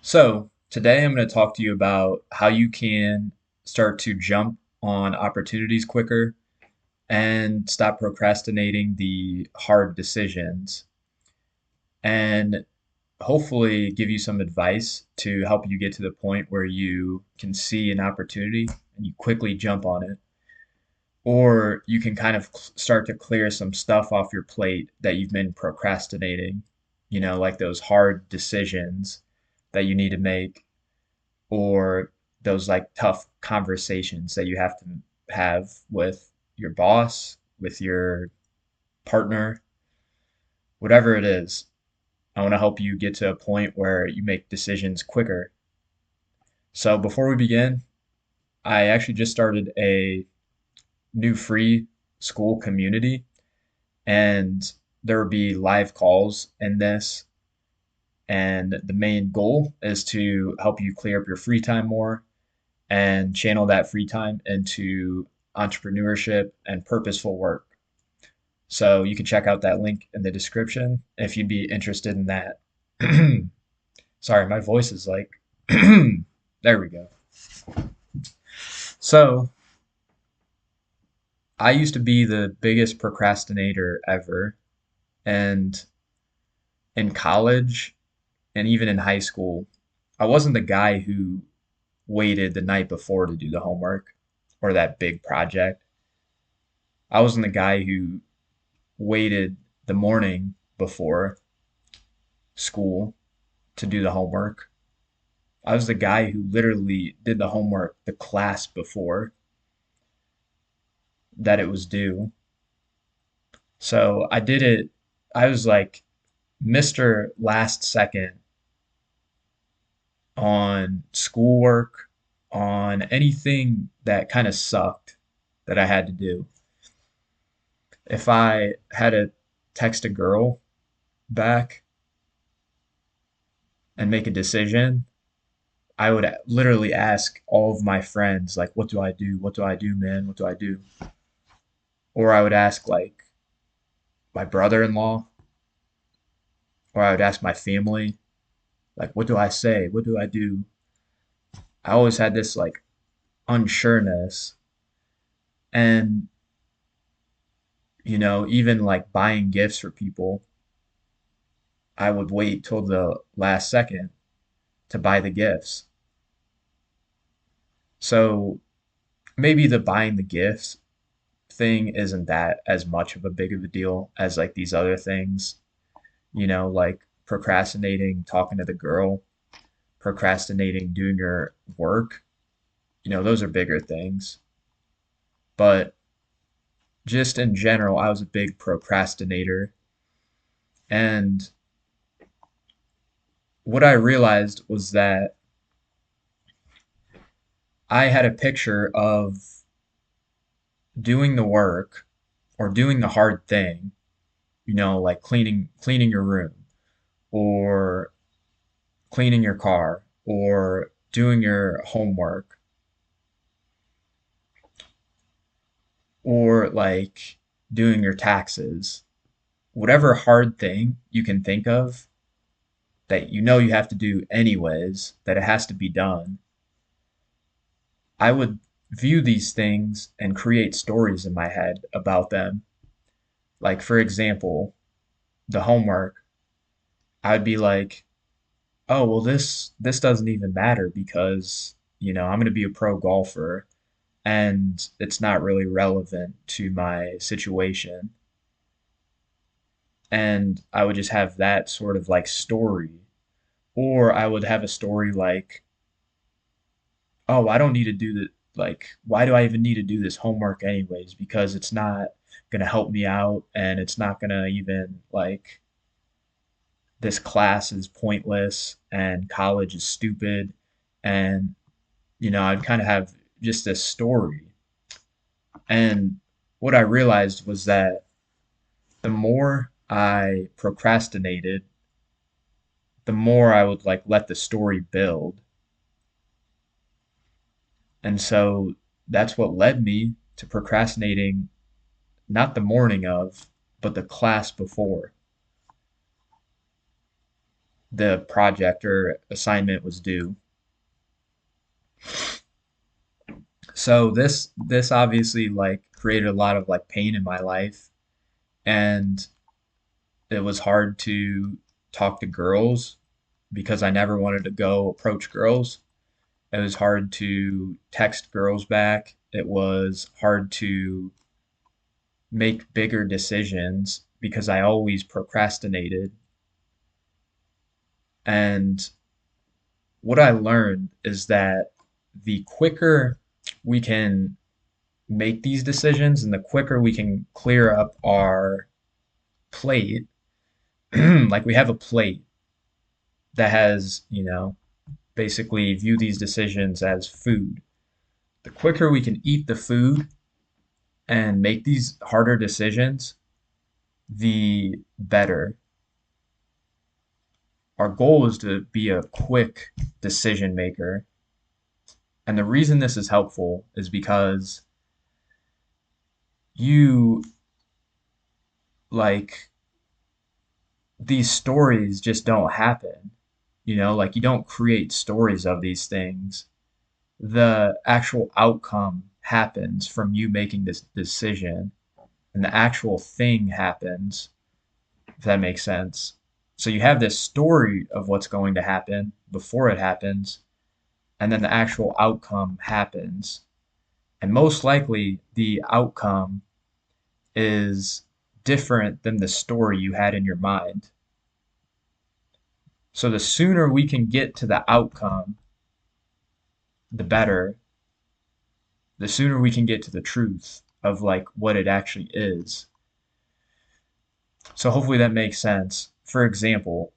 So, today I'm going to talk to you about how you can start to jump on opportunities quicker and stop procrastinating the hard decisions, and hopefully give you some advice to help you get to the point where you can see an opportunity and you quickly jump on it. Or you can kind of start to clear some stuff off your plate that you've been procrastinating, like those hard decisions that you need to make, or those like tough conversations that you have to have with your boss, with your partner, whatever it is. I want to help you get to a point where you make decisions quicker. So before we begin, I actually just started a new free school community, and there will be live calls in this. And the main goal is to help you clear up your free time more and channel that free time into entrepreneurship and purposeful work. So you can check out that link in the description if you'd be interested in that. Sorry, my voice is like, there we go. So I used to be the biggest procrastinator ever. And in college and even in high school, I wasn't the guy who waited the night before to do the homework or that big project. I wasn't the guy who waited the morning before school to do the homework. I was the guy who literally did the homework the class before that it was due. So I did it, I was like Mr. Last Second on schoolwork, on anything that kind of sucked that I had to do. If I had to text a girl back and make a decision, I would literally ask all of my friends, like, what do I do? What do I do, man? What do I do? Or I would ask, like, my brother in law, or I would ask my family, like, what do I say? What do I do? I always had this, like, unsureness. And, even like buying gifts for people, I would wait till the last second to buy the gifts. So maybe the buying the gifts thing isn't that as much of a big of a deal as like these other things, like procrastinating talking to the girl, procrastinating doing your work. Those are bigger things. But just in general, I was a big procrastinator. And what I realized was that I had a picture of doing the work or doing the hard thing, like cleaning your room, or cleaning your car, or doing your homework, or like doing your taxes. Whatever hard thing you can think of that you have to do anyways, that it has to be done, I would view these things and create stories in my head about them. Like, for example, the homework, I'd be like, oh, well, this doesn't even matter because, I'm going to be a pro golfer and it's not really relevant to my situation. And I would just have that sort of like story. Or I would have a story like, oh, I don't need to do the like, why do I even need to do this homework anyways? Because it's not gonna help me out and it's not gonna even like this class is pointless and college is stupid. And I'd kind of have just this story. And what I realized was that the more I procrastinated, the more I would like let the story build. And so that's what led me to procrastinating not the morning of, but the class before. the project or assignment was due. So this obviously like created a lot of like pain in my life, and it was hard to talk to girls because I never wanted to go approach girls. It was hard to text girls back. It was hard to make bigger decisions because I always procrastinated. And what I learned is that the quicker we can make these decisions and the quicker we can clear up our plate, like we have a plate that has, basically view these decisions as food. The quicker we can eat the food and make these harder decisions, the better. Our goal is to be a quick decision maker. And the reason this is helpful is because you like these stories just don't happen. Like you don't create stories of these things. The actual outcome happens from you making this decision, and the actual thing happens, if that makes sense. So you have this story of what's going to happen before it happens, and then the actual outcome happens. And most likely, the outcome is different than the story you had in your mind. So the sooner we can get to the outcome, the better. The sooner we can get to the truth of like what it actually is. So hopefully that makes sense. For example,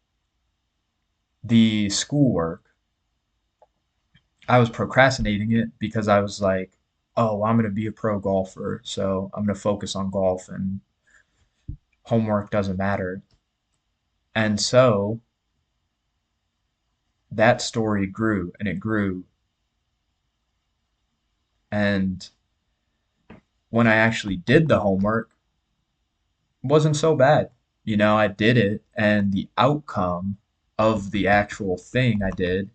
the schoolwork, I was procrastinating it because I was like, oh, I'm going to be a pro golfer, so I'm going to focus on golf and homework doesn't matter. And so that story grew and it grew. And when I actually did the homework, it wasn't so bad. I did it, and the outcome of the actual thing I did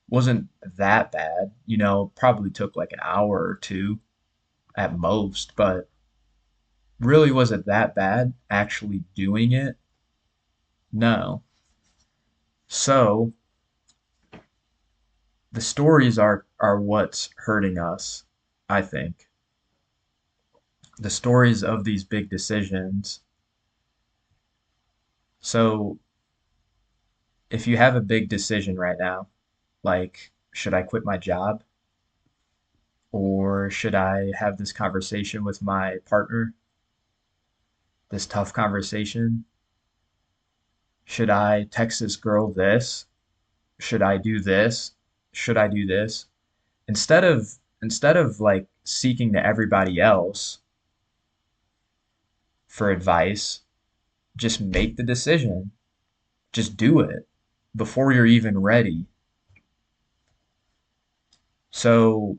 wasn't that bad. Probably took like an hour or two at most, but really was it that bad actually doing it? No. So the stories are what's hurting us, I think. The stories of these big decisions. So if you have a big decision right now, like should I quit my job or should I have this conversation with my partner, this tough conversation? Should I text this girl this? Should I do this? Should I do this? Instead of like seeking to everybody else for advice, just make the decision. Just do it before you're even ready. So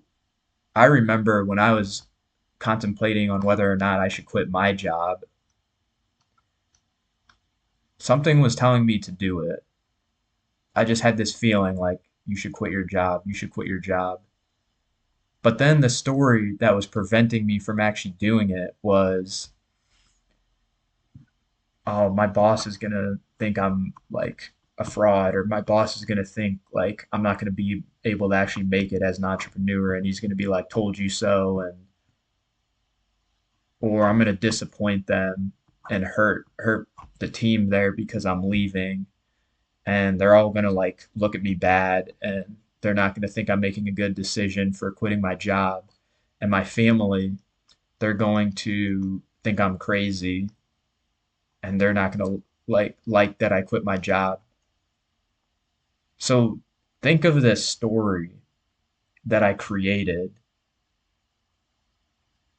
I remember when I was contemplating on whether or not I should quit my job, something was telling me to do it. I just had this feeling like you should quit your job, you should quit your job. But then the story that was preventing me from actually doing it was, oh, my boss is gonna think I'm like a fraud, or my boss is gonna think like I'm not gonna be able to actually make it as an entrepreneur, and he's gonna be like, told you so, and or I'm gonna disappoint them and hurt the team there because I'm leaving, and they're all gonna like look at me bad, and they're not gonna think I'm making a good decision for quitting my job, and my family, they're going to think I'm crazy, and they're not gonna like that I quit my job. So think of this story that I created.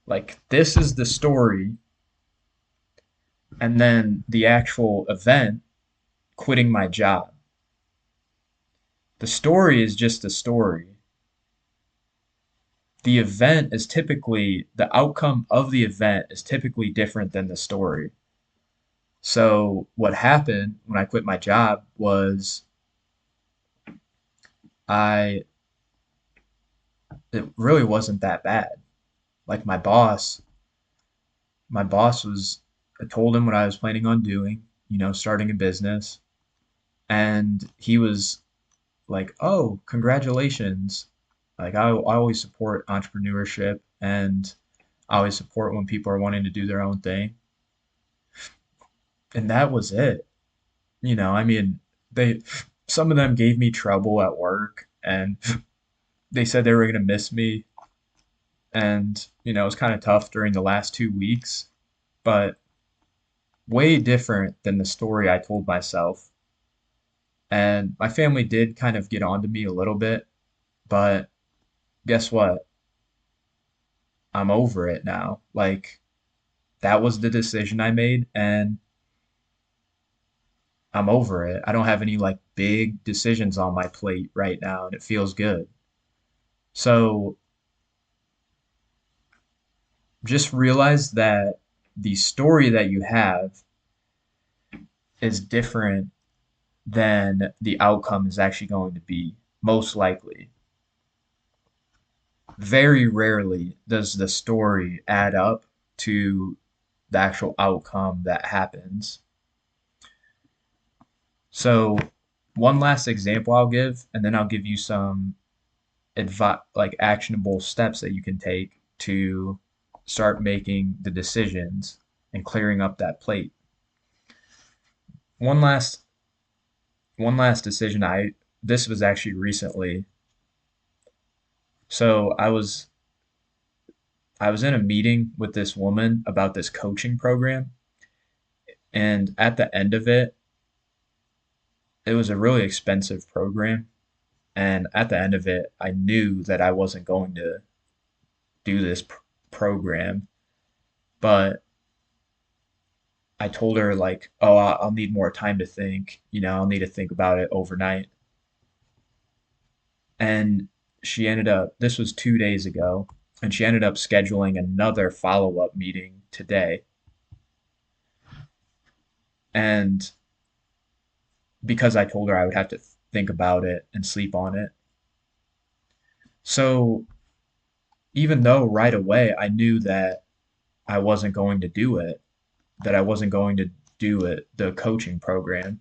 Like this is the story, and then the actual event, quitting my job. The story is just a story. The outcome of the event is typically different than the story. So what happened when I quit my job was I it really wasn't that bad. Like my boss was I told him what I was planning on doing, starting a business, and he was like, "Oh, congratulations." Like I always support entrepreneurship and I always support when people are wanting to do their own thing. And that was it. I mean, they some of them gave me trouble at work and they said they were going to miss me and it was kind of tough during the last 2 weeks, but way different than the story I told myself. And my family did kind of get onto me a little bit, but guess what? I'm over it now. Like that was the decision I made and I'm over it. I don't have any like big decisions on my plate right now and it feels good. So just realize that the story that you have is different than the outcome is actually going to be, most likely. Very rarely does the story add up to the actual outcome that happens. So, one last example I'll give, and then I'll give you some like actionable steps that you can take to start making the decisions and clearing up that plate. One last one last decision I this was actually recently. So I was in a meeting with this woman about this coaching program, and at the end of it, it was a really expensive program. And at the end of it, I knew that I wasn't going to do this program, but I told her like, "Oh, I'll need more time to think. I'll need to think about it overnight." And she ended up, this was 2 days ago, and she ended up scheduling another follow-up meeting today. And because I told her I would have to think about it and sleep on it. So even though right away I knew that I wasn't going to do it, that I wasn't going to do it, the coaching program,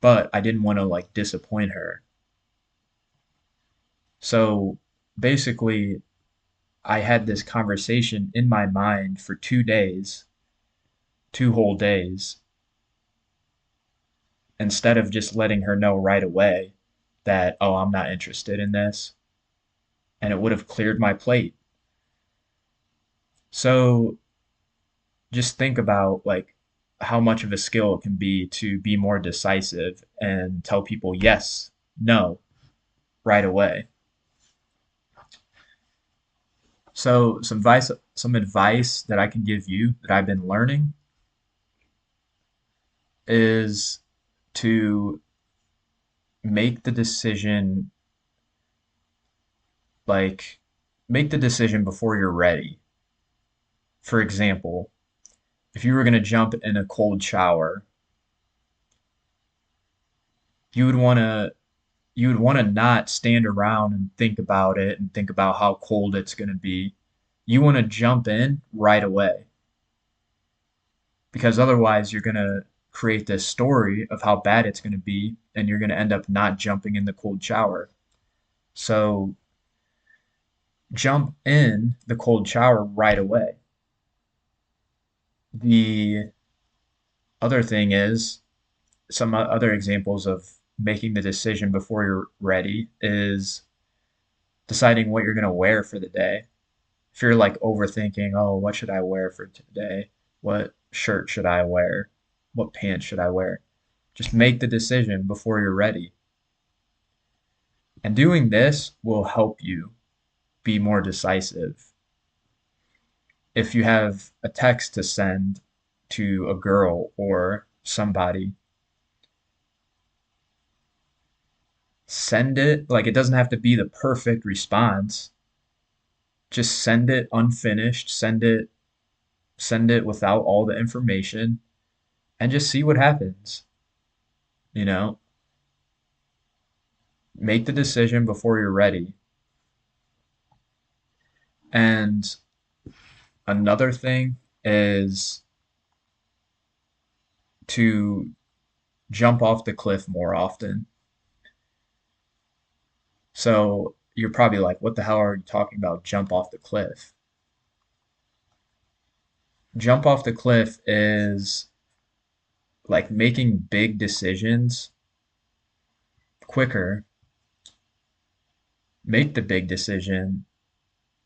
but I didn't want to like disappoint her. So basically, I had this conversation in my mind for 2 days, 2 whole days, instead of just letting her know right away that, oh, I'm not interested in this. And it would have cleared my plate. So just think about like how much of a skill it can be to be more decisive and tell people yes, no, right away. So some advice that I can give you that I've been learning is to make the decision like make the decision before you're ready. For example, if you were going to jump in a cold shower, you would want to you would want to not stand around and think about it and think about how cold it's going to be. You want to jump in right away because otherwise you're going to create this story of how bad it's going to be and you're going to end up not jumping in the cold shower. So jump in the cold shower right away. The other thing is some other examples of making the decision before you're ready is deciding what you're going to wear for the day. If you're like overthinking, oh, what should I wear for today? What shirt should I wear? What pants should I wear? Just make the decision before you're ready. And doing this will help you be more decisive. If you have a text to send to a girl or somebody, send it like it doesn't have to be the perfect response. Just send it unfinished, send it without all the information and just see what happens. You know, make the decision before you're ready. And another thing is to jump off the cliff more often. So you're probably like, what the hell are you talking about? Jump off the cliff. Jump off the cliff is like making big decisions quicker. Make the big decision,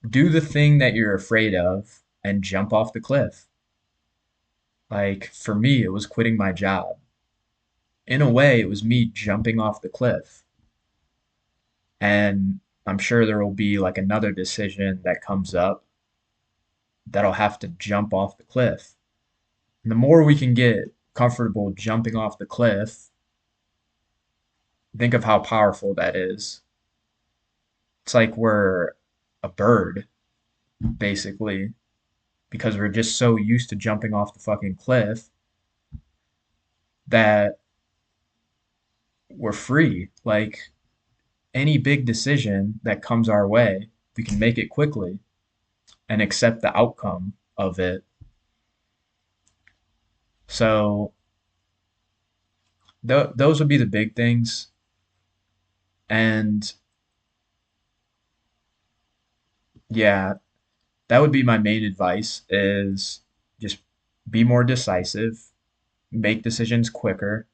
do the thing that you're afraid of, and jump off the cliff. Like for me, it was quitting my job. In a way, it was me jumping off the cliff. And I'm sure there will be like another decision that comes up that'll have to jump off the cliff. And the more we can get comfortable jumping off the cliff, think of how powerful that is. It's like we're a bird, basically, because we're just so used to jumping off the fucking cliff that we're free. Like any big decision that comes our way, we can make it quickly and accept the outcome of it. So those would be the big things. And yeah, that would be my main advice is just be more decisive, make decisions quicker,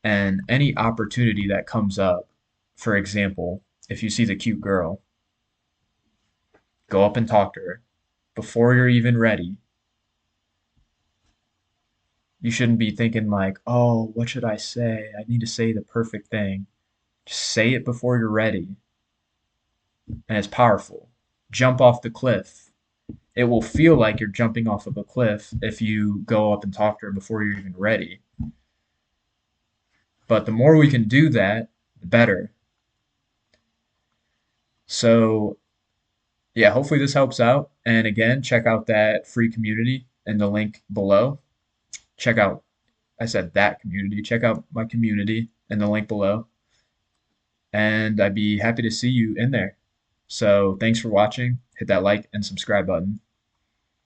and any opportunity that comes up, for example, if you see the cute girl, go up and talk to her before you're even ready. You shouldn't be thinking like, "Oh, what should I say? I need to say the perfect thing." Just say it before you're ready, and it's powerful. Jump off the cliff. It will feel like you're jumping off of a cliff if you go up and talk to her before you're even ready. But the more we can do that, the better. So, yeah, hopefully this helps out. And again, check out that free community in the link below. Check out, I said that community. Check out my community in the link below. And I'd be happy to see you in there. So, thanks for watching. Hit that like and subscribe button.